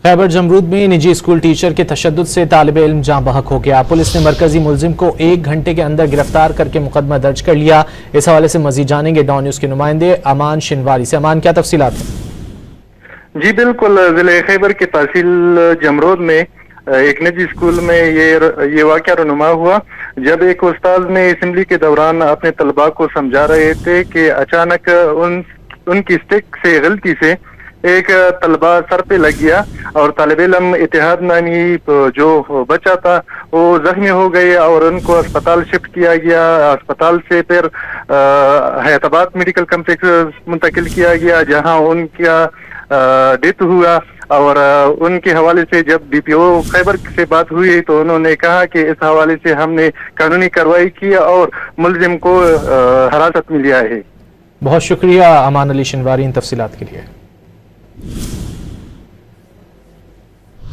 खैबर जमरूद में निजी school teacher के तशद्दुद से तालिब इल्म जाँ बहक हो गया। पुलिस ने मरकजी मुलजिम को 1 घंटे के अंदर गिरफ्तार करके मुकदमा दर्ज कर लिया। इस हवाले से मजीद जानेंगे डॉन न्यूज के नुमाइंदे अमान शिनवारी से। अमान, क्या तफसीलात हैं? जी बिल्कुल, जिले खैबर के तहसील जमरूद में एक निजी स्कूल में ये वाक़या रुनुमा हुआ जब एक उस्ताद ने असेंबली के दौरान अपने तलबा को समझा रहे थे कि अचानक उनकी स्टिक से गलती से एक तलबा सर पे लग गया और तालिब इल्म इतिहाद नामी जो बच्चा था वो जख्मी हो गए और उनको अस्पताल शिफ्ट किया गया। अस्पताल से फिर हैदराबाद मेडिकल कॉम्प्लेक्स मुंतकिल किया गया जहां उनका डेथ हुआ। और उनके हवाले से जब डीपीओ खैबर से बात हुई तो उन्होंने कहा कि इस हवाले से हमने कानूनी कार्रवाई की और मुलजिम को हिरासत में लिया है। बहुत शुक्रिया अमान अली शिनवारी इन तफसीलात के लिए।